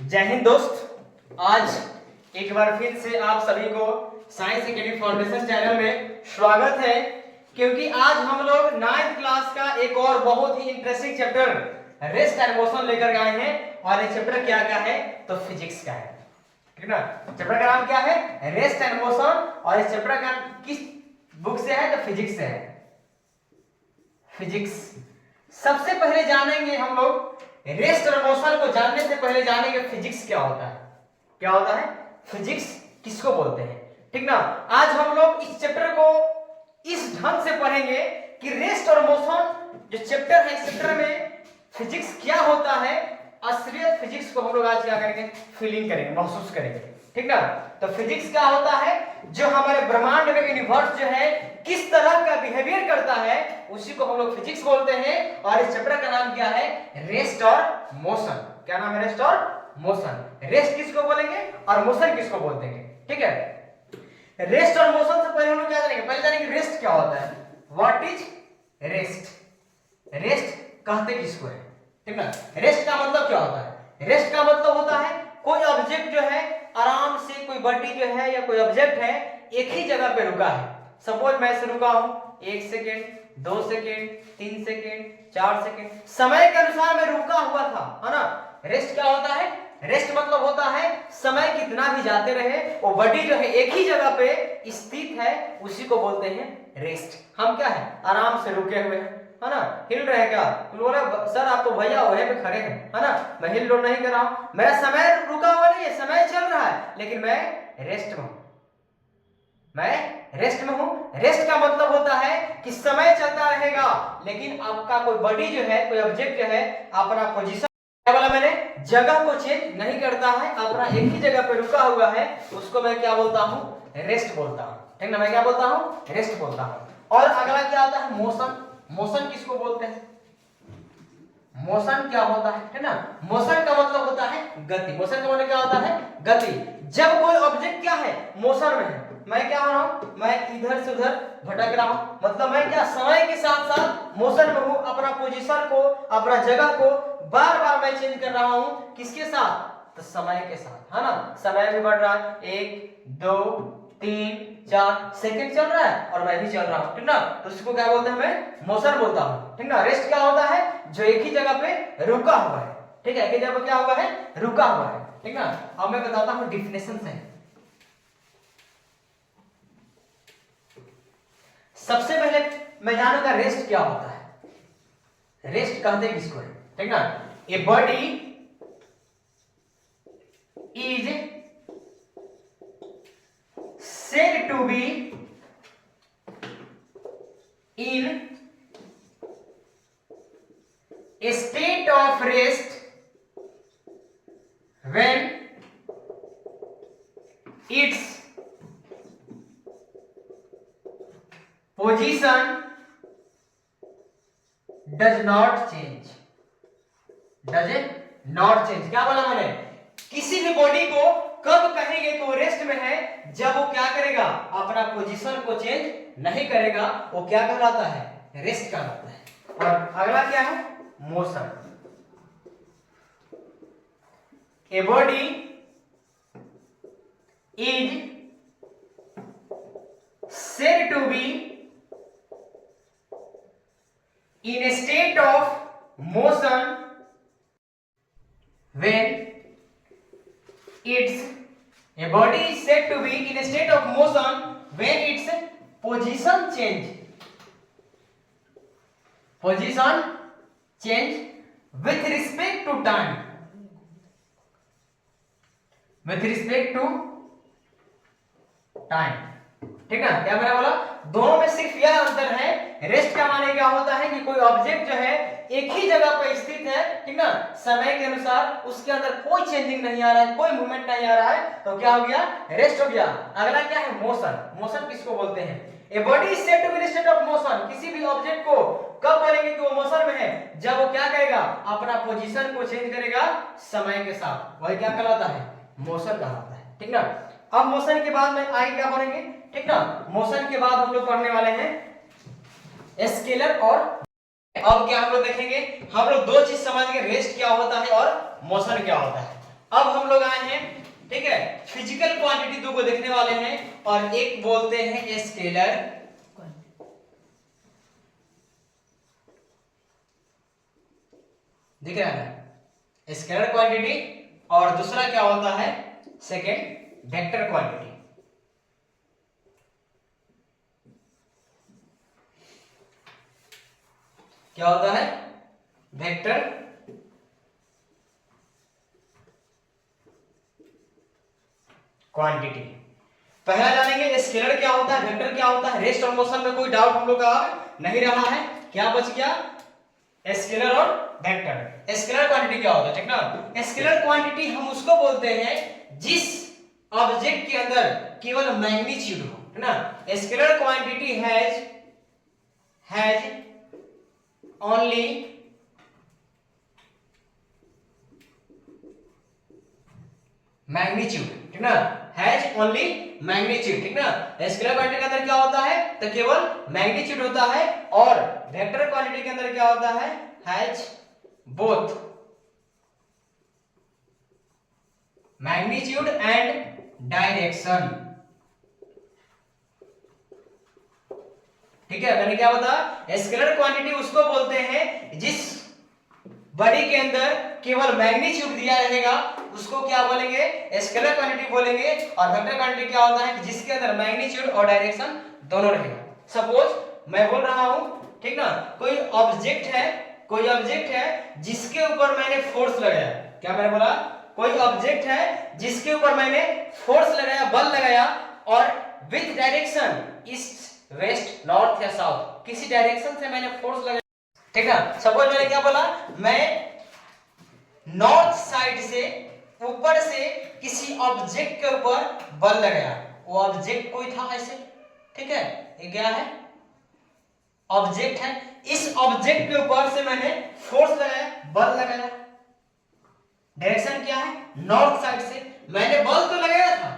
जय हिंद दोस्त। आज एक बार फिर से आप सभी को साइंस एकेडमी फाउंडेशन चैनल में स्वागत है, क्योंकि आज हम लोग 9th क्लास का एक और बहुत ही interesting chapter rest and motion लेकर आए हैं। और ये चैप्टर क्या का है? तो फिजिक्स का है, ठीक ना। चैप्टर का नाम क्या है? Rest and motion. और इस चैप्टर का किस बुक से है? तो फिजिक्स से है। फिजिक्स सबसे पहले जानेंगे हम लोग। रेस्ट और मोशन को जानने से पहले जानेंगे फिजिक्स क्या होता है। क्या होता है फिजिक्स, किसको बोलते हैं, ठीक ना। आज हम लोग इस चैप्टर को इस ढंग से पढ़ेंगे कि रेस्ट और मोशन जो चैप्टर है, इस चैप्टर में फिजिक्स क्या होता है, असलियत फिजिक्स को हम लोग आज क्या करेंगे? फीलिंग करेंगे, महसूस करेंगे, ठीक ना। तो फिजिक्स क्या होता है? जो हमारे ब्रह्मांड में यूनिवर्स जो है किस तरह का बिहेवियर करता है, उसी को हम लोग फिजिक्स बोलते हैं। और इस चैप्टर का नाम क्या है? रेस्ट और मोशन। क्या नाम है? रेस्ट और मोशन। रेस्ट किसको बोलेंगे और मोशन किसको बोलते हैं, ठीक है। रेस्ट और मोशन से पहले हम लोग क्या जानेंगे? पहले जानेंगे रेस्ट क्या होता है। What is rest? रेस्ट कहते किसको है, ठीक ना। रेस्ट का मतलब क्या होता है? रेस्ट का मतलब होता है कोई ऑब्जेक्ट जो है आराम से, कोई बॉडी जो है या कोई ऑब्जेक्ट है एक ही जगह पे रुका है। सपोज मैं ऐसे रुका हूं 1 सेकेंड, 2 सेकेंड, 3 सेकेंड, 4 सेकेंड, समय के अनुसार मैं रुका हुआ था, है ना। रेस्ट क्या होता है? रेस्ट मतलब होता है समय कितना भी जाते रहे, वो बॉडी जो है एक ही जगह पे स्थित है, उसी को बोलते हैं रेस्ट। हम क्या है? आराम से रुके हुए हैं, है ना। हिल रहे हैं क्या? बोला सर आप तो भैया वहीं पे खड़े हैं, है ना, मैं हिल डुल नहीं कर रहा हूं, मेरा समय रुका हुआ नहीं है, समय चल रहा है, लेकिन मैं रेस्ट में हूं। मैं रेस्ट में हूं। रेस्ट का मतलब होता है कि समय चलता रहेगा, लेकिन आपका कोई बॉडी जो है, कोई ऑब्जेक्ट जो है अपना पोजीशन, क्या बोला मैंने, जगह को चेंज नहीं करता है, अपना एक ही जगह पे रुका हुआ है, उसको मैं क्या बोलता हूं? रेस्ट बोलता हूं, ठीक ना। मैं क्या बोलता हूं? रेस्ट बोलता हूं। और अगला क्या आता है? मोशन। मोशन किसको बोलते हैं? मोशन क्या होता है, है ना। मोशन का मतलब होता है गति। मोशन का मतलब क्या होता है? गति। जब कोई ऑब्जेक्ट क्या है? मोशन में है। मैं क्या हो रहा हूं? मैं इधर से उधर भटक रहा हूं, मतलब मैं क्या समय के साथ साथ मोशन में हूं। अपना पोजीशन को, अपना जगह को बार बार मैं चेंज कर रहा हूं। किसके साथ? तो समय के साथ, है ना। समय भी बढ़ रहा है, 1 2 3 4 सेकंड चल रहा है और मैं भी चल रहा हूं, ठीक ना। तो इसको क्या बोलते हैं? मैं मोशन बोलता हूं, ठीक ना। रेस्ट क्या होता है? जो एक ही जगह पे रुका हुआ है, ठीक है। एक ही जगह पे क्या हुआ है? रुका हुआ है, ठीक ना। अब मैं बताता हूं डिफिनेशन से। सबसे पहले मैं जानूंगा रेस्ट क्या होता है। रेस्ट कहते किसको है, ठीक ना। ए body is said to be in a state of rest when its position does not change। does not change क्या बोला मैंने? किसी भी बॉडी को कब कहेंगे कि वो रेस्ट में है? जब वो क्या करेगा? अपना पोजीशन को चेंज नहीं करेगा, वो क्या कहलाता है? रेस्ट कहलाता है। और अगला क्या है? Motion. A body is said to be in a state of motion when a body is said to be in a state of motion when its position change with respect to time, ठीक ना। क्या मैंने बोला? दोनों में सिर्फ यह अंतर है, रेस्ट का माने क्या होता है कि कोई ऑब्जेक्ट जो है एक ही जगह पर स्थित है, ठीक ना, समय के अनुसार उसके अंदर कोई चेंजिंग नहीं आ रहा है, कोई मूवमेंट नहीं आ रहा है, तो क्या हो गया? रेस्ट हो गया। अगला क्या है? मोशन। मोशन किसको बोलते हैं? A body is said to be in state of motion. किसी भी ऑब्जेक्ट को कब बोलेंगे कि वो मोशन में है? जब वो क्या करेगा? अपना पोजीशन को चेंज करेगा समय के साथ, वही क्या कहलाता है? मोशन कहलाता है, ठीक ना। अब मोशन के बाद में आगे क्या पढ़ेंगे, ठीक ना। मोशन के बाद हम लोग पढ़ने वाले हैं स्केलर और अब क्या हम लोग देखेंगे? हम लोग दो चीज समझ गए, रेस्ट क्या होता है और मोशन क्या होता है। अब हम लोग आए हैं, ठीक है, फिजिकल क्वांटिटी दो को देखने वाले हैं, और एक बोलते हैं स्केलर, दिख रहा है ना, स्केलर क्वांटिटी, और दूसरा क्या होता है, सेकेंड वेक्टर क्वांटिटी। क्या होता है, वेक्टर क्वांटिटी। पहला जानेंगे स्केलर क्या होता है, वेक्टर क्या होता है। रेस्ट और मोशन में कोई डाउट हम लोग का नहीं रहा है। क्या बच गया, स्केलर और वेक्टर। स्केलर क्वांटिटी क्या होता है, ठीक ना। स्केलर क्वांटिटी हम उसको बोलते हैं जिस ऑब्जेक्ट के अंदर केवल मैग्नीट्यूड हो, है ना। Scalar quantity has only magnitude, ठीक ना, हैज ओनली मैग्नीट्यूड, ठीक ना। स्केलर क्वांटिटी के अंदर क्या होता है, तो केवल मैग्नीट्यूड होता है, और वेक्टर क्वांटिटी के अंदर क्या होता है, has both magnitude and direction. ठीक है, मैंने क्या बताया, स्केलर क्वांटिटी उसको बोलते हैं जिस बॉडी के अंदर केवल मैग्नीट्यूड दिया रहेगा, उसको क्या बोलेंगे, स्केलर क्वांटिटी बोलेंगे। और वेक्टर क्वांटिटी क्या होता है, जिसके अंदर मैग्नीट्यूड और डायरेक्शन दोनों रहेगा। सपोज मैं बोल रहा हूं, ठीक ना, कोई ऑब्जेक्ट है जिसके ऊपर मैंने फोर्स लगाया। क्या मैंने बोला, कोई ऑब्जेक्ट है जिसके ऊपर मैंने फोर्स लगाया, बल लगाया, और with direction east west north या साउथ, किसी डायरेक्शन से मैंने फोर्स लगाया, ठीक ना। सपोज मैंने क्या बोला, मैं नॉर्थ साइड से ऊपर से किसी ऑब्जेक्ट के ऊपर बल लगाया, वो ऑब्जेक्ट कोई था ऐसे, ठीक है, ये क्या है, ऑब्जेक्ट है। इस ऑब्जेक्ट के ऊपर से मैंने फोर्स लगाया, बल लगाया, डायरेक्शन क्या है, नॉर्थ साइड से। मैंने बल तो लगाया था,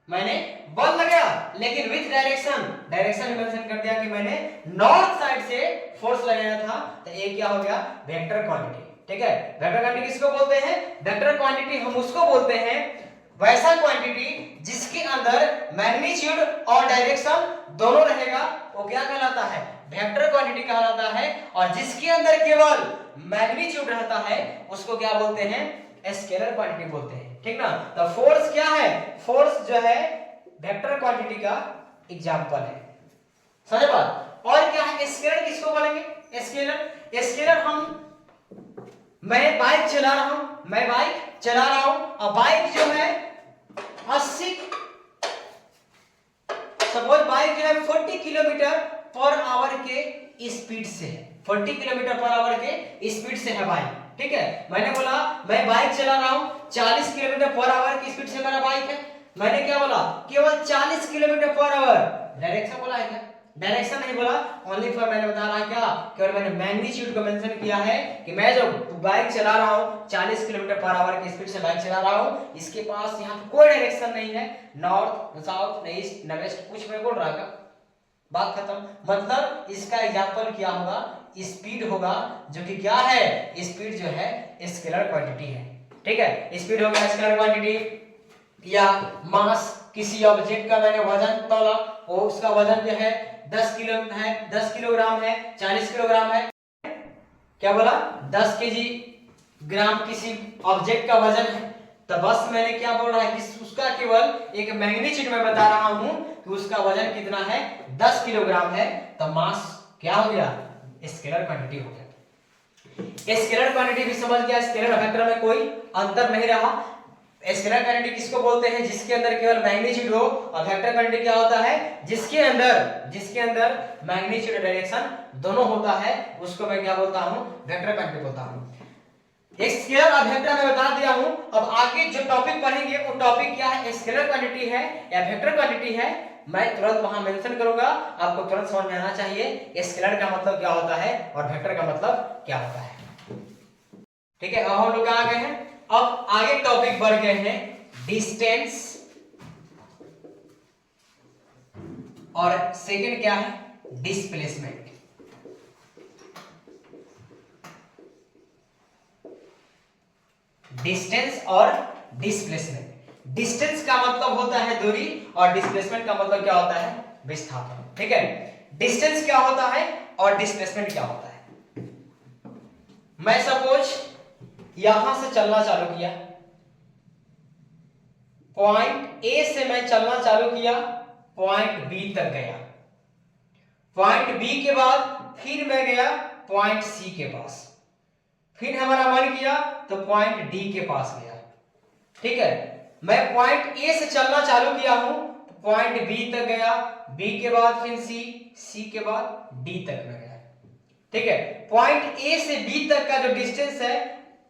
मैंने बल लगाया, लेकिन विथ डायरेक्शन मेंशन कर दिया कि मैंने नॉर्थ साइड से फोर्स लगाया था, तो ये क्या हो गया, वेक्टर क्वांटिटी। ठीक है, वेक्टर क्वांटिटी किसको बोलते हैं, वेक्टर क्वांटिटी हम उसको बोलते हैं वैसा क्वांटिटी जिसके अंदर मैग्नीट्यूड और डायरेक्शन दोनों रहेगा, वो क्या कहलाता है, वेक्टर क्वांटिटी कहलाता है। और जिसके अंदर केवल मैग्नीट्यूड रहता है उसको क्या बोलते हैं, स्केलर क्वांटिटी बोलते हैं, ठीक ना। तो फोर्स क्या है, फोर्स जो है वेक्टर क्वांटिटी का एग्जांपल है, समझ बात। और क्या है, स्केलर किसको बोलेंगे, स्केलर हम, मैं बाइक चला रहा हूं, और बाइक जो है 80, सपोज बाइक जो है 40 किलोमीटर पर आवर के स्पीड से है, 40 किलोमीटर पर आवर के स्पीड से है बाइक, ठीक है। मैंने बोला मैं बाइक चला रहा हूं, 40 किलोमीटर पर आवर की स्पीड से मेरा बाइक है। मैंने क्या बोला, केवल 40 किलोमीटर पर आवर, डायरेक्शन बोला है क्या, डायरेक्शन नहीं बोला, ओनली फॉर मैंने बता रहा क्या, केवल मैंने मैग्नीट्यूड को मेंशन किया है कि मैं जब बाइक चला रहा हूं 40 किलोमीटर पर आवर की स्पीड से बाइक चला रहा हूं, इसके पास यहां कोई डायरेक्शन नहीं है, नॉर्थ न साउथ न ईस्ट न वेस्ट, कुछ मैं बोल रहा था, बात खत्म। मतलब इसका एग्जांपल क्या होगा, स्पीड होगा, जो कि क्या है, स्पीड जो है स्केलर क्वांटिटी है, ठीक है। स्पीड हो गया स्केलर क्वांटिटी, या मास, किसी ऑब्जेक्ट का मैंने वजन तोला, वो उसका वजन जो है 10 किलोग्राम है, 40 किलोग्राम है, क्या बोला, 10 केजी ग्राम किसी ऑब्जेक्ट का वजन है, तो बस मैंने क्या बोल रहा है कि उसका केवल एक मैग्नीट्यूड में बता रहा हूं कि उसका वजन कितना है, 10 किलोग्राम है, तो मास क्या हो गया, स्केलर क्वांटिटी हो गया। स्केलर क्वांटिटी भी समझ गया, स्केलर और वेक्टर में कोई अंतर नहीं रहा। स्केलर क्वांटिटी किसको बोलते हैं, जिसके अंदर केवल मैग्नीट्यूड हो, और वेक्टर क्वांटिटी क्या होता है, जिसके अंदर मैग्नीट्यूड और डायरेक्शन दोनों होता है, उसको मैं क्या बोलता हूं, वेक्टर क्वांटिटी बोलता हूं। एक स्केलर और वेक्टर मैं बता दिया हूं। अब आगे जो टॉपिक पढ़ेंगे वो टॉपिक क्या है, स्केलर क्वांटिटी है या वेक्टर क्वांटिटी है, मैं तुरंत वहां मेंशन करूंगा, आपको तुरंत समझ में आना चाहिए स्केलर का मतलब क्या होता है और वेक्टर का मतलब क्या होता है, ठीक है। अब हम लोग आ गए हैं, अब आगे टॉपिक बढ़ गए हैं डिस्टेंस, और सेकंड क्या है, डिस्प्लेसमेंट। डिस्टेंस और डिस्प्लेसमेंट। डिस्टेंस का मतलब होता है दूरी और डिस्प्लेसमेंट का मतलब क्या होता है? विस्थापन। ठीक है, डिस्टेंस क्या होता है और डिस्प्लेसमेंट क्या होता है? मैं सपोज यहां से चलना चालू किया, पॉइंट ए से मैं चलना चालू किया, पॉइंट बी तक गया, पॉइंट बी के बाद फिर मैं गया पॉइंट सी के पास, फिर हमारा मन किया तो पॉइंट डी के पास गया। ठीक है, मैं पॉइंट ए से चलना चालू किया हूं तो पॉइंट बी तक गया, बी के बाद फिर सी, सी के बाद डी तक में गया। ठीक है, पॉइंट ए से बी तक का जो डिस्टेंस है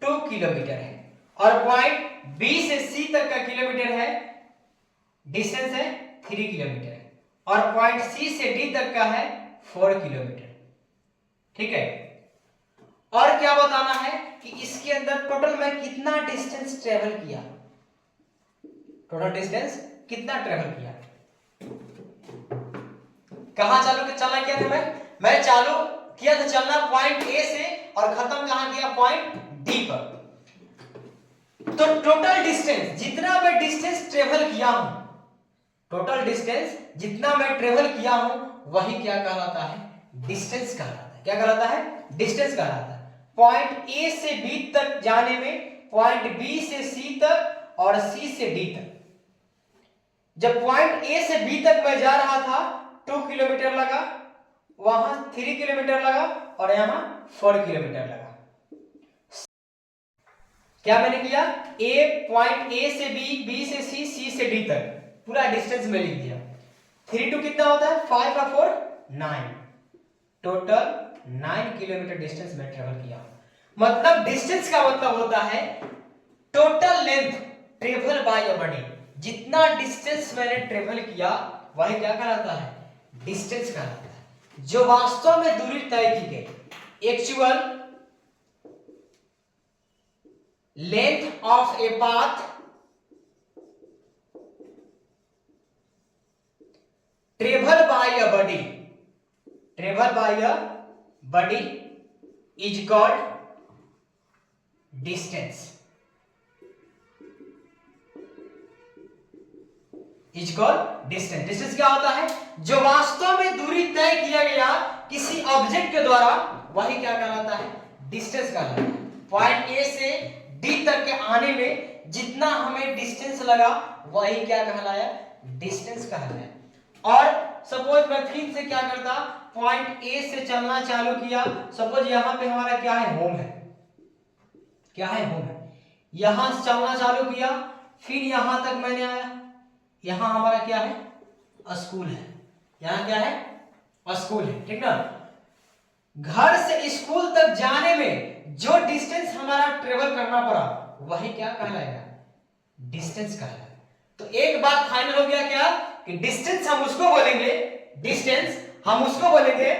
2 किलोमीटर है और पॉइंट बी से सी तक का किलोमीटर है, डिस्टेंस है 3 किलोमीटर है और पॉइंट सी से डी तक का है 4 किलोमीटर। ठीक है, और क्या बताना है कि इसके अंदर टोटल मैं कितना डिस्टेंस ट्रेवल किया, टोटल डिस्टेंस कितना ट्रेवल किया। कहां चला किया था मैं चालू किया था चलना पॉइंट ए से और खत्म कहां किया? पॉइंट डी पर। तो टोटल डिस्टेंस जितना मैं डिस्टेंस ट्रेवल किया हूं, टोटल डिस्टेंस जितना मैं ट्रेवल किया हूं वही क्या कहलाता है? डिस्टेंस कहलाता है। क्या कहलाता है? डिस्टेंस कहलाता है। पॉइंट ए से बी तक जाने में पॉइंट बी से सी तक और सी से डी तक, जब पॉइंट ए से बी तक मैं जा रहा था 2 किलोमीटर लगा, वहां 3 किलोमीटर लगा और यहां 4 किलोमीटर लगा। क्या मैंने किया? ए पॉइंट ए से बी, बी से सी, सी से डी तक पूरा डिस्टेंस में लिख दिया। 3 2 कितना होता है? 5 और 4 9, टोटल 9 किलोमीटर डिस्टेंस में ट्रेवल किया। मतलब डिस्टेंस का मतलब होता है total length travel by a body. जितना डिस्टेंस मैंने ट्रेवल किया वही क्या कहलाता है? डिस्टेंस कहलाता है। जो वास्तव में दूरी तय की गई, actual length of a path travel by a body, travel by a body is called distance, is called distance. Distance क्या होता है? जो वास्तव में दूरी तय किया गया किसी ऑब्जेक्ट के द्वारा वही क्या कहलाता है? डिस्टेंस कहलाता है। पॉइंट ए से डी तक के आने में जितना हमें डिस्टेंस लगा वही क्या कहलाया? डिस्टेंस कहलाया। और सपोज मैं फिर से क्या करता, पॉइंट ए से चलना चालू किया, सपोज यहां पे हमारा क्या है? होम है। क्या है? होम है। यहां से चलना चालू किया, फिर यहां तक मैंने आया, यहां हमारा क्या है? स्कूल है। यहां क्या है? स्कूल है। ठीक ना? घर से स्कूल तक जाने में जो डिस्टेंस हमारा ट्रेवल करना पड़ा वही क्या कहलाएगा? डिस्टेंस कहलाएगा। तो एक बात फाइनल हो गया क्या कि डिस्टेंस हम उसको बोलेंगे, डिस्टेंस हम उसको बोलेंगे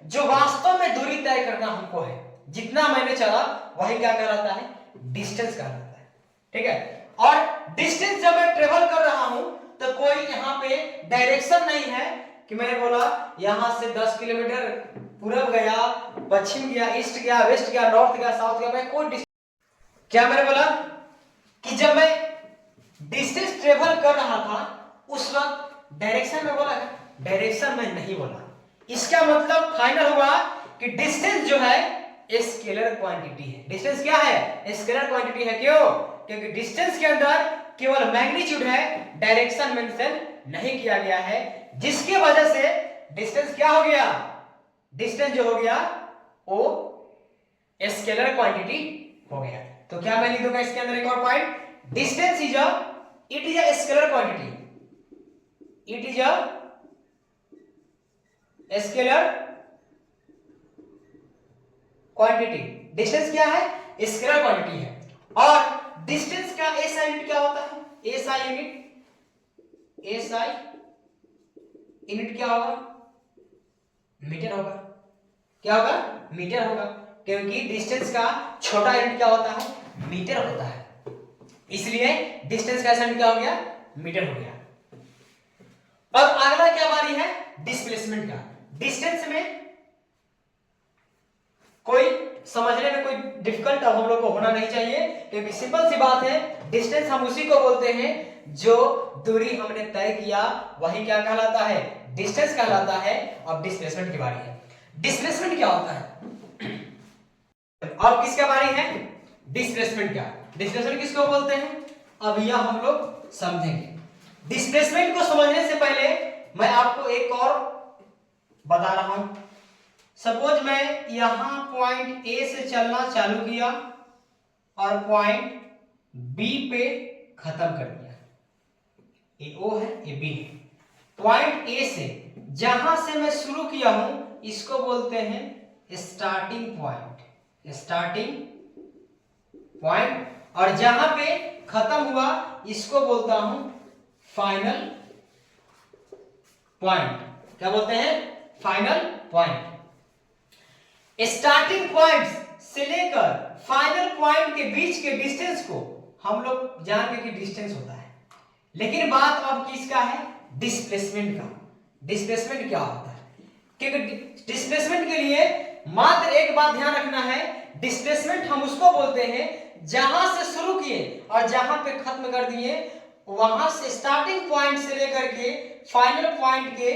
जो वास्तव में दूरी तय करना हमको है। जितना मैंने चला वही क्या कहलाता है? डिस्टेंस कहलाता है। ठीक है, और डिस्टेंस जब मैं ट्रेवल कर रहा हूं तो कोई यहां पे डायरेक्शन नहीं है कि मैंने बोला यहां से 10 किलोमीटर पूरब गया, पश्चिम गया, ईस्ट गया, वेस्ट गया, नॉर्थ गया, साउथ गया, मैं कोई क्या मैंने बोला कि जब मैं डिस्टेंस ट्रेवल कर रहा था उस वक्त डायरेक्शन में बोला? डायरेक्शन में नहीं बोला। इसका मतलब फाइनल हुआ कि डिस्टेंस जो है स्केलर क्वांटिटी है। डिस्टेंस क्या है? स्केलर क्वांटिटी है। क्यों? क्योंकि डिस्टेंस के अंदर केवल मैग्नीट्यूड है, डायरेक्शन मेंशन नहीं किया गया है, जिसके वजह से डिस्टेंस क्या हो गया? डिस्टेंस जो हो गया वो स्केलर क्वांटिटी हो गया। तो क्या मैं लिख दूंगा इसके अंदर एक और point? Distance is it is a scalar quantity, it is a scalar quantity. Distance क्या है? स्केलर क्वांटिटी है। और डिस्टेंस का एसआई यूनिट क्या होता है? एसआई यूनिट, एसआई यूनिट क्या होगा? मीटर होगा। क्या होगा? मीटर होगा, क्योंकि डिस्टेंस का छोटा यूनिट क्या होता है? मीटर होता है। इसलिए डिस्टेंस का यूनिट क्या हो गया? मीटर हो गया। और अगला क्या बारी है? डिस्प्लेसमेंट का। डिस्टेंस में कोई समझने में कोई डिफिकल्ट हम लोग को होना नहीं चाहिए, क्योंकि सिंपल सी बात है, डिस्टेंस हम उसी को बोलते हैं जो दूरी हमने तय किया वही क्या कहलाता है, डिस्टेंस कहलाता है। अब डिस्प्लेसमेंट की बारी है। डिस्प्लेसमेंट क्या होता है? अब किसका बारी है? डिस्प्लेसमेंट का। डिस्प्लेसमेंट किसको बोलते हैं, अब यह हम लोग समझेंगे। डिस्प्लेसमेंट को समझने से पहले मैं आपको एक और बता रहा हूं। सपोज मैं यहां पॉइंट ए से चलना चालू किया और पॉइंट बी पे खत्म कर दिया। ए ओ है, ए बी है। पॉइंट ए से जहां से मैं शुरू किया हूं इसको बोलते हैं स्टार्टिंग पॉइंट, स्टार्टिंग पॉइंट, और जहां पे खत्म हुआ इसको बोलता हूं फाइनल पॉइंट। क्या बोलते हैं? Final point. स्टार्टिंग पॉइंट से लेकर फाइनल पॉइंट के बीच के डिस्टेंस को हम लोग जान गए कि डिस्टेंस होता है, लेकिन बात अब किसका है? डिस्प्लेसमेंट का। डिस्प्लेसमेंट क्या होता है? क्योंकि डिस्प्लेसमेंट के लिए मात्र एक बात ध्यान रखना है, डिस्प्लेसमेंट हम उसको बोलते हैं जहां से शुरू किए और जहां पे खत्म कर दिए, वहां से स्टार्टिंग पॉइंट से लेकर के फाइनल पॉइंट के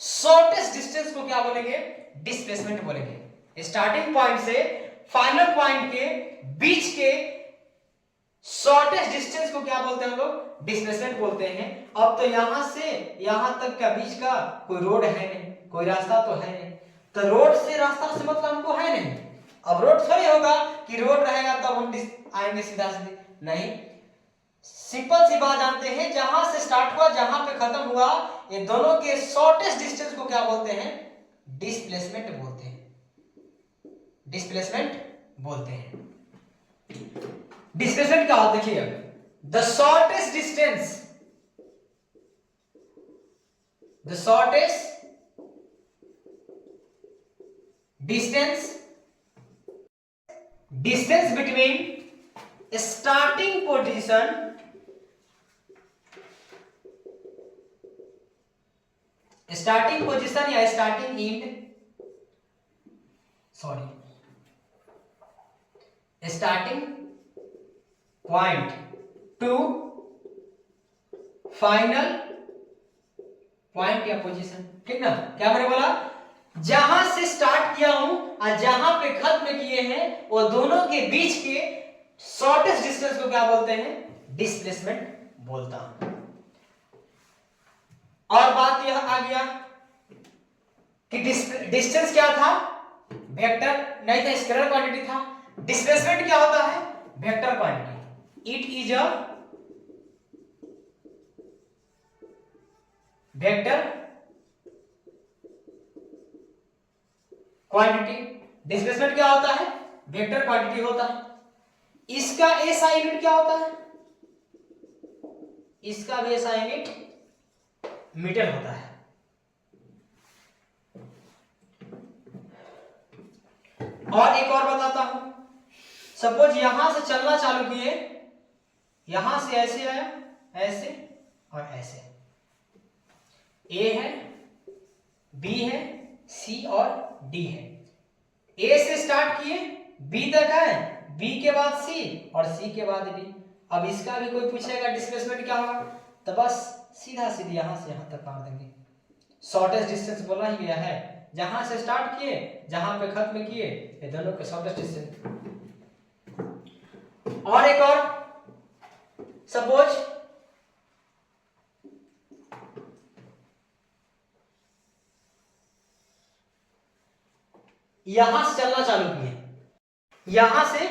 शॉर्टेस्ट डिस्टेंस को क्या बोलेंगे? डिस्प्लेसमेंट बोलेंगे। स्टार्टिंग पॉइंट से फाइनल पॉइंट के बीच के शॉर्टेस्ट डिस्टेंस को क्या बोलते हैं हम लोग? डिस्प्लेसमेंट बोलते हैं। अब तो यहां से यहां तक का बीच का कोई रोड है नहीं, कोई रास्ता तो है नहीं, तो रोड से रास्ता से मतलब हमको है नहीं। अब रोड थोड़ी होगा कि रोड रहेगा तब हम आएंगे सीधा सीधे, नहीं। सिंपल सी बात जानते हैं, जहां से स्टार्ट हुआ जहां पे खत्म हुआ, ये दोनों के शॉर्टेस्ट डिस्टेंस को क्या बोलते हैं? डिस्प्लेसमेंट बोलते हैं। डिस्प्लेसमेंट बोलते हैं। डिस्प्लेसमेंट क्या होता है? देखिए, the shortest distance, the shortest distance, distance between starting position या starting end, sorry, starting point to final point या पोजीशन, ठीक ना? क्या मैंने बोला? जहां से स्टार्ट किया हूं और जहां पे खत्म किए हैं वो दोनों के बीच के शॉर्टेस्ट डिस्टेंस को क्या बोलते हैं? डिस्प्लेसमेंट बोलता हूं। और बात यह आ गया कि डिस्टेंस क्या था? वेक्टर नहीं था, स्केलर क्वांटिटी था। डिस्प्लेसमेंट क्या होता है? Vector quantity. It is a vector quantity. Displacement क्या होता है? वेक्टर क्वांटिटी होता है। इसका एसआई यूनिट क्या होता है? इसका भी एसआई यूनिट मीटर होता है। और एक और बताता हूं, सपोज यहां से चलना चालू किए, यहां से ऐसे आया, ऐसे और ऐसे, ए है, बी है, सी और डी है। ए से स्टार्ट किए, बी तक आए, बी के बाद सी और सी के बाद डी। अब इसका भी कोई पूछेगा डिस्प्लेसमेंट क्या होगा, तो बस सीधा सीधी यहां से यहां तक काट देंगे। शॉर्टेस्ट डिस्टेंस बोला ही गया है, जहां से स्टार्ट किए जहां पे खत्म किए, ये दोनों के शॉर्टेस्ट डिस्टेंस। और एक और, सपोज यहां से चलना चालू किए, यहां से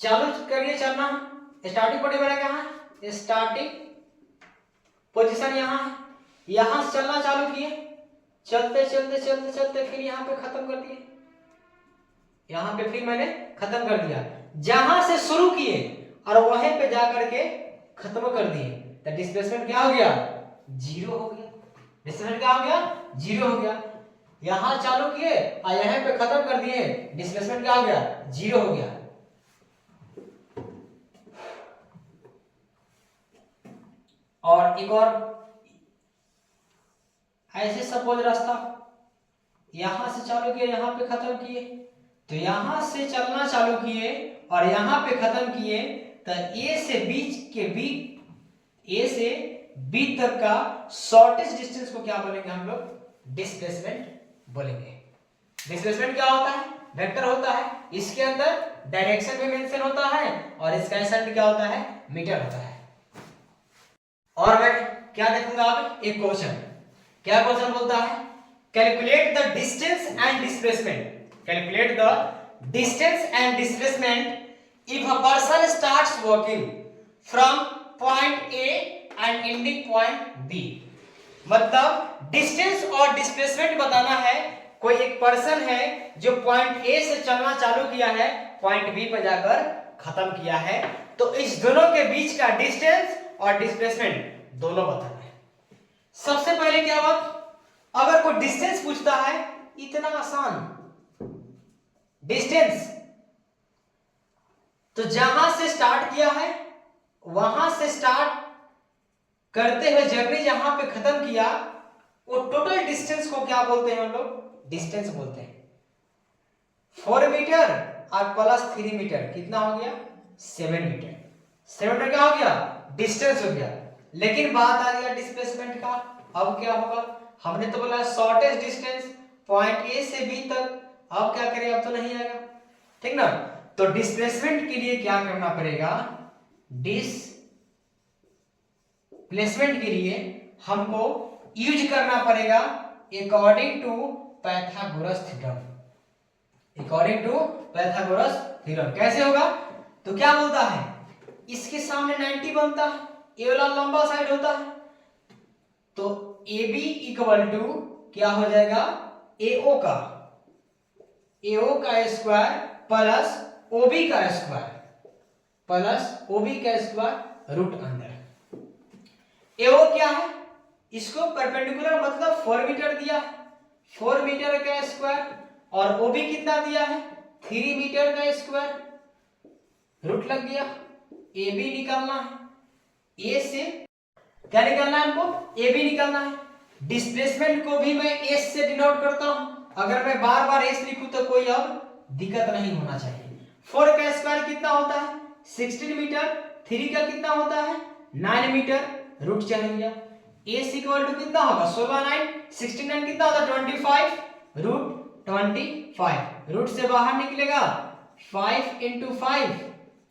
चालू करिए चलना, स्टार्टिंग पॉइंट मेरा क्या है? स्टार्टिंग पोजीशन यहां है, यहां से चलना चालू किए, चलते चलते चलते चलते फिर यहां पे खत्म कर दिए, यहां पे फिर मैंने खत्म कर दिया। जहां से शुरू किए और वहीं पे जाकर के खत्म कर दिए, तो डिस्प्लेसमेंट क्या हो गया? जीरो हो गया। डिस्प्लेसमेंट क्या हो गया? जीरो हो गया। यहां चालू किए और यहां पे खत्म कर दिए, डिस्प्लेसमेंट क्या हो गया? जीरो हो गया। और एक और, ऐसे सपोज रास्ता यहां से चालू किए यहां पे खत्म किए, तो यहां से चलना चालू किए और यहां पे खत्म किए, तो ए से बी तक का शॉर्टेस्ट डिस्टेंस को क्या बोलेंगे हम लोग? डिस्प्लेसमेंट बोलेंगे। डिस्प्लेसमेंट क्या होता है? वेक्टर होता है, इसके अंदर डायरेक्शन भी मेंशन होता है और इसका एसएन क्या होता है? मीटर होता है। और मैं क्या देखूंगा अब? एक क्वेश्चन। क्या क्वेश्चन बोलता है? Calculate the distance and displacement. Calculate the distance and displacement if a person starts working from point A and ending point B. मतलब डिस्टेंस और डिस्प्लेसमेंट बताना है। कोई एक पर्सन है जो पॉइंट ए से चलना चालू किया है, पॉइंट बी पर जाकर खत्म किया है, तो इस दोनों के बीच का डिस्टेंस और डिस्प्लेसमेंट दोनों बताना है। सबसे पहले क्या बात, अगर कोई डिस्टेंस पूछता है, इतना आसान डिस्टेंस, तो जहां से स्टार्ट किया है वहां से स्टार्ट करते हुए जर्नी जहां पे खत्म किया, वो टोटल डिस्टेंस को क्या बोलते हैं हम लोग? डिस्टेंस बोलते हैं। 4 मीटर और प्लस 3 मीटर कितना हो गया? 7 मीटर। 7 मीटर क्या हो गया? डिस्टेंस हो गया। लेकिन बात आ गया डिस्प्लेसमेंट का। अब क्या होगा? हमने तो बोला शॉर्टेस्ट डिस्टेंस पॉइंट ए से बी तक। अब क्या करें? अब तो नहीं आएगा, ठीक ना? तो डिस्प्लेसमेंट के लिए क्या करना पड़ेगा? डिस्प्लेसमेंट के लिए हमको यूज करना पड़ेगा according to Pythagoras theorem. According to Pythagoras theorem कैसे होगा? तो क्या बोलता है? इसके सामने 90 बनता है, ये वाला लंबा साइड होता है, तो AB इक्वल टू क्या हो जाएगा? AO का स्क्वायर प्लस OB का स्क्वायर रूट अंडर। AO क्या है? इसको परपेंडिकुलर मतलब 4 मीटर दिया है, 4 मीटर का स्क्वायर, और OB कितना दिया है? 3 मीटर का स्क्वायर रूट लग गया। AB निकालना है, A से क्या निकालना है हमको? AB निकालना है। डिस्प्लेसमेंट को भी मैं S से डिनोट करता हूं। अगर मैं बार बार S लिखूं तो कोई अब दिक्कत नहीं होना चाहिए। 4 का स्क्वायर कितना होता है? 16 मीटर। 3 का कितना होता है? 9 मीटर। रूट चल गया। S इक्वल टू कितना होगा? 16 9 69 कितना होता है? 25 रूट 25। रूट से बाहर निकलेगा 5 इंटू 5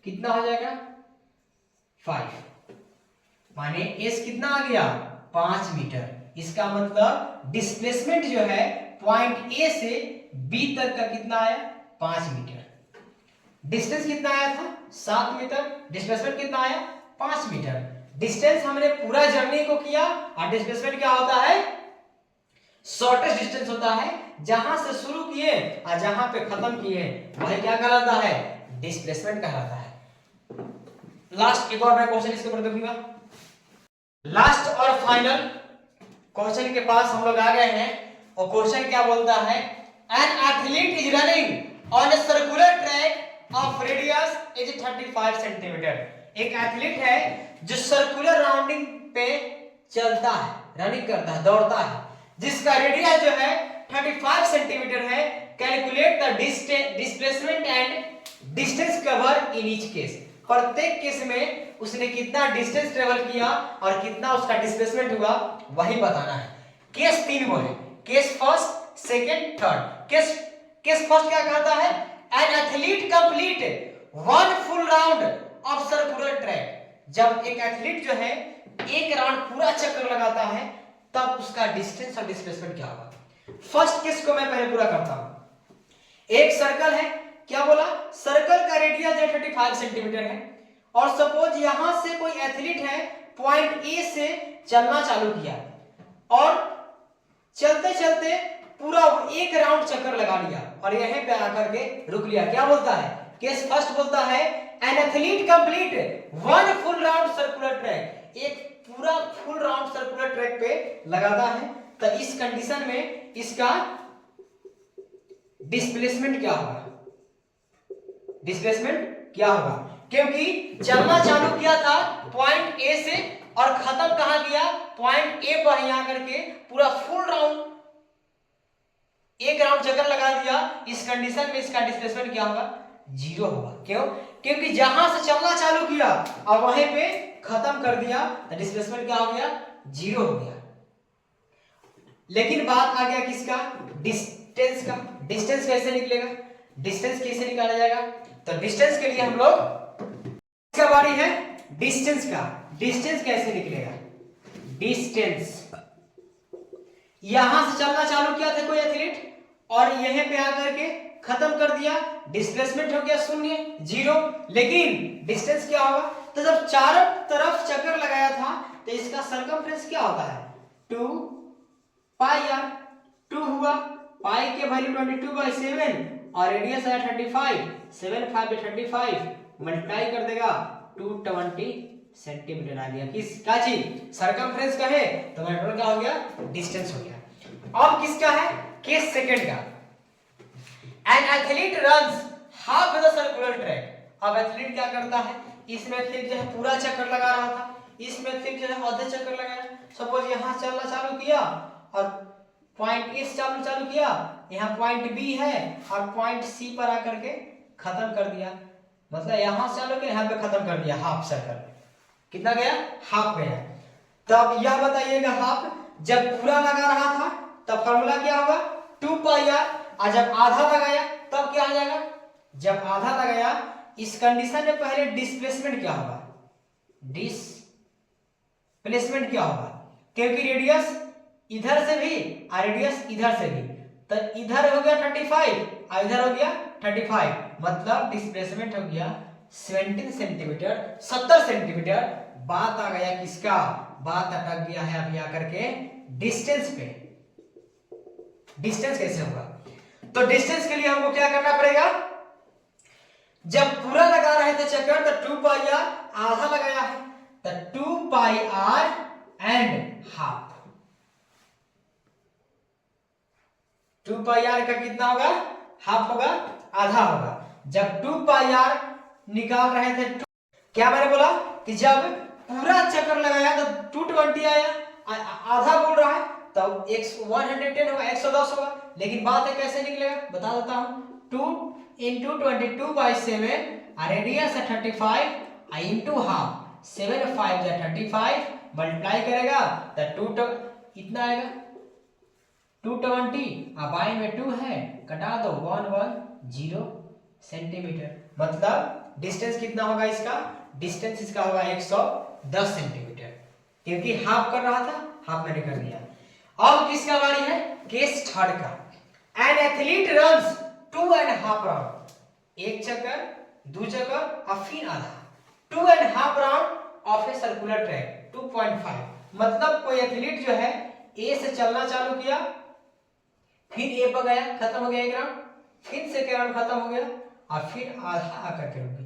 कितना हो जाएगा? 5, माने S कितना आ गया? 5 मीटर। इसका मतलब डिस्प्लेसमेंट जो है पॉइंट A से B तक का कितना आया? 5 मीटर। डिस्टेंस कितना आया था? 7 मीटर। डिस्प्लेसमेंट कितना आया? 5 मीटर। डिस्टेंस हमने पूरा जर्नी को किया, और डिस्प्लेसमेंट क्या होता है? शॉर्टेस्ट डिस्टेंस होता है। जहां से शुरू किए और जहां पे खत्म किए वही क्या कहलाता है? डिस्प्लेसमेंट कहलाता है। लास्ट एक और मैं क्वेश्चन इसके ऊपर देखूंगा। लास्ट और फाइनल क्वेश्चन के पास हम लोग आ गए हैं, और क्वेश्चन क्या बोलता है? An athlete is running on a circular track of radius is 35 centimetre. एक एथलीट है जो सर्कुलर राउंडिंग पे चलता है, रनिंग करता है, दौड़ता है, जिसका रेडियस जो है 35 सेंटीमीटर है। Calculate the displacement and distance cover in each case. प्रत्येक केस में उसने कितना डिस्टेंस ट्रेवल किया और कितना उसका डिस्प्लेसमेंट हुआ, वही बताना है। केस 3 बोले, case first, second, third. Case first क्या कहता है? An athlete complete 1 full round of circular track. जब एक एथलीट जो है एक राउंड पूरा चक्कर लगाता है, तब उसका डिस्टेंस और डिस्प्लेसमेंट क्या होगा? फर्स्ट केस को मैं पहले पूरा करता हूं। एक सर्कल है, क्या बोला? सर्कल का रेडियस 35 सेंटीमीटर है, और सपोज यहां से कोई एथलीट है पॉइंट ए से चलना चालू किया, और चलते चलते पूरा एक राउंड चक्कर लगा लिया और यहीं पे आकर के रुक लिया। क्या बोलता है? केस फर्स्ट बोलता है an athlete complete 1 full round circular track. एक पूरा फुल राउंड सर्कुलर ट्रैक पे लगाता है, तो इस कंडीशन में इसका डिस्प्लेसमेंट क्या होगा? डिस्प्लेसमेंट क्या होगा? क्योंकि चलना चालू किया था पॉइंट ए से और खत्म कहां किया? पॉइंट ए पर यहां करके पूरा फुल राउंड एक राउंड चक्कर लगा दिया, इस कंडीशन में इसका डिस्प्लेसमेंट क्या होगा, 0 होगा। क्यों? क्योंकि जहां से चलना चालू किया और वहीं पे खत्म कर दिया तो डिस्प्लेसमेंट क्या हो गया, 0 हो गया। लेकिन बात आ गया किसका, डिस्टेंस का। डिस्टेंस कैसे निकलेगा, डिस्टेंस कैसे निकाला जाएगा, तो डिस्टेंस के लिए हम लोग, इसका बारी है डिस्टेंस का। डिस्टेंस कैसे निकलेगा, डिस्टेंस, यहां से चलना चालू किया था कोई एथलीट और यहीं पे आकर के खत्म कर दिया, डिस्प्लेसमेंट हो गया 0 0। लेकिन डिस्टेंस क्या होगा, तो जब चारों तरफ चक्कर लगाया था तो इसका सरकमफ्रेंस क्या होता है, 2 पाई आर। 2 हुआ, पाई के वैल्यू 22/7 और रेडियस है 35, 7 5 35 मल्टीप्लाई कर देगा 220 सेंटीमीटर आ गया। किस क्या चीज, सरकमफ्रेंस का है तो मेट्रो का हो गया, डिस्टेंस हो गया। अब किसका है, केस सेकंड का। An athlete runs half the circular track. अब एथलीट क्या करता है, इसमें एथलीट जो है पूरा चक्कर लगा रहा था, इसमें एथलीट जो है आधे चक्कर लगाया। सपोज यहां चलना चालू किया और पॉइंट ए से चालू किया, यहाँ पॉइंट बी है और पॉइंट सी पर आकर के खत्म कर दिया, मतलब यहां से चालू किया यहाँ पे खत्म कर दिया, हाफ सर्कल। कितना गया, हाफ गया। तब यह बताइएगा हाफ जब पूरा लगा रहा था तब फॉर्मूला क्या होगा, 2 पाई आर, और जब आधा लगाया तब क्या आ जाएगा, जब आधा लगाया इस कंडीशन में पहले डिस्प्लेसमेंट क्या होगा, डिस्प्लेसमेंट क्या होगा, क्योंकि रेडियस इधर से भी और रेडियस इधर से भी, तो इधर हो गया 35 और इधर हो गया 35, मतलब डिस्प्लेसमेंट हो गया 17 सेंटीमीटर, 70 सेंटीमीटर। बात आ गया किसका, बात अटक गया है अभी आकर के डिस्टेंस पे। डिस्टेंस कैसे होगा, तो डिस्टेंस के लिए हमको क्या करना पड़ेगा, जब पूरा लगा रहे थे चक्कर तो 2 पाई आर, आधा लगाया है तो 2 pi r and half. 2 pi r का कितना होगा, हाफ होगा, आधा होगा। जब 2 पाई आर निकाल रहे थे, क्या मैंने बोला कि जब पूरा चक्कर लगाया तो 220 आया, आधा बोल रहा है तो 110 होगा, 110 होगा। लेकिन बात है कैसे निकलेगा, बता देता हूं, 2 × 22/7 रेडियस है 35 इंटू हाफ, 7 5 35 मल्टीप्लाई करेगा तो 2 इतना आएगा 220, अब बाई में 2 है कटा दो 110 सेंटीमीटर। मतलब डिस्टेंस कितना होगा इसका, डिस्टेंस इसका होगा 110 सेंटीमीटर, क्योंकि हाफ कर रहा था, हाफ मैंने कर दिया। अब किसका बारी है, केस थर्ड का। एन एथलीट रन्स 2.5 राउंड, एक चक्कर, 2 चक्कर और फिर आधा, 2.5 round of a circular track 2.5। मतलब कोई एथलीट जो है ए से चलना चालू किया, फिर ए पर गया, खत्म हो गया एक राउंड, फिर सेकेंड राउंड खत्म हो गया और फिर आधा आकर के रुक गया,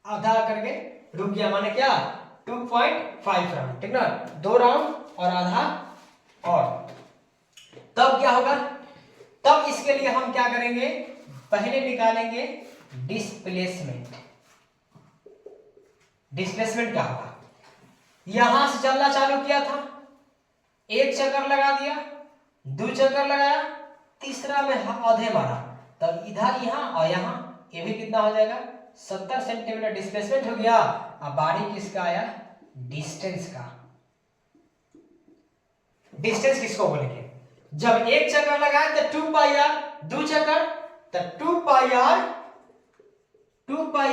आधा आकर के रुक गया, माने क्या 2.5 राउंड, ठीक ना, 2 राउंड और आधा। और तब क्या होगा, तब इसके लिए हम क्या करेंगे, पहले निकालेंगे डिस्प्लेसमेंट। डिस्प्लेसमेंट क्या होगा, यहां से चलना चालू किया था, एक चक्कर लगा दिया, 2 चक्कर लगाया, तीसरा में आधे मारा, तब इधर यहां और यहां, ये भी कितना हो जाएगा 70 सेंटीमीटर डिस्प्लेसमेंट हो गया। अब बारी किसका आया, डिस्टेंस का। डिस्टेंस किसको बोलेंगे, जब एक चक्कर लगाए तो 2 पाई आर, 2 चक्कर तो 2 पाई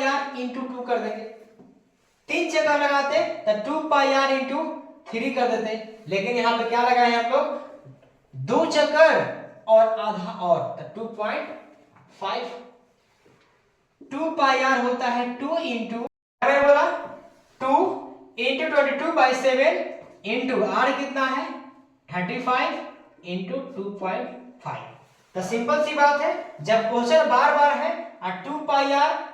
आर इंटू 2 कर देंगे, 3 चक्कर लगाते तो 2 पाई आर इंटू 3 कर देते। लेकिन यहां पे क्या लगाए हम लोग, 2 चक्कर और आधा और, तो 2.5, 2 पाई आर होता है 2 इंटू, मैंने बोला 2 इंटू 22/7 इंटू आर कितना है 35 इंटू 2.5। तो सिंपल सी बात है, जब क्वेश्चन बार बार है और 2 पाई आर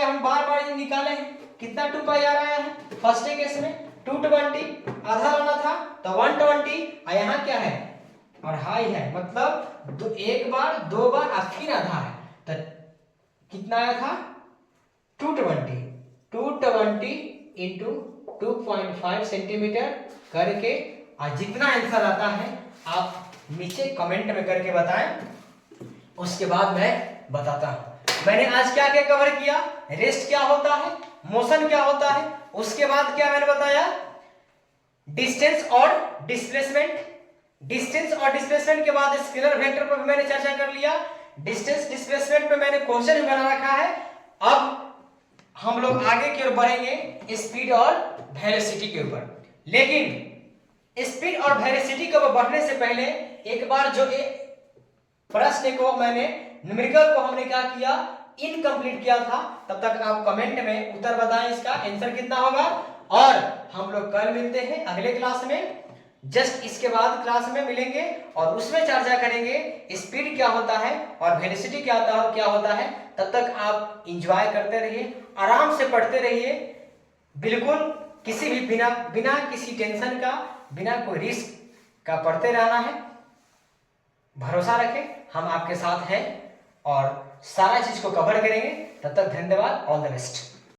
हम बार बार निकाले हैं, कितना 2 पाई आर आया है, फर्स्ट केस में 220, आधा लाना था तो 120, और यहाँ क्या है और हाई है, मतलब एक बार, 2 बार और फिर आधा है, तो कितना आया था 220 इंटू 2.5 सेंटीमीटर करके, और जितना आंसर आता है आप नीचे कमेंट में करके बताएं। उसके बाद मैं बताता हूं। मैंने आज क्या क्या कवर किया, रेस्ट क्या होता है, मोशन क्या होता है, उसके बाद क्या मैंने बताया, डिस्टेंस और डिस्प्लेसमेंट। डिस्टेंस और डिस्प्लेसमेंट के बाद स्केलर वेक्टर पर भी मैंने चर्चा कर लिया। डिस्टेंस डिस्प्लेसमेंट पे मैंने क्वेश्चन भी बना रखा है। अब हम लोग आगे की ओर बढ़ेंगे स्पीड और वेलोसिटी के ऊपर। लेकिन स्पीड और वेलोसिटी को बढ़ने से पहले एक बार जो प्रश्न को मैंने न्यूमेरिकल को हमने क्या किया, इनकम्प्लीट किया था, तब तक आप कमेंट में उत्तर बताएं इसका आंसर कितना होगा। और हम लोग कल मिलते हैं अगले क्लास में, जस्ट इसके बाद क्लास में मिलेंगे और उसमें चर्चा करेंगे स्पीड क्या होता है और वेलोसिटी क्या होता है। तब तक आप एंजॉय करते रहिए, आराम से पढ़ते रहिए, बिल्कुल किसी भी बिना किसी टेंशन का, बिना कोई रिस्क का पढ़ते रहना है। भरोसा रखें, हम आपके साथ हैं और सारा चीज को कवर करेंगे। तब तक धन्यवाद, ऑल द बेस्ट।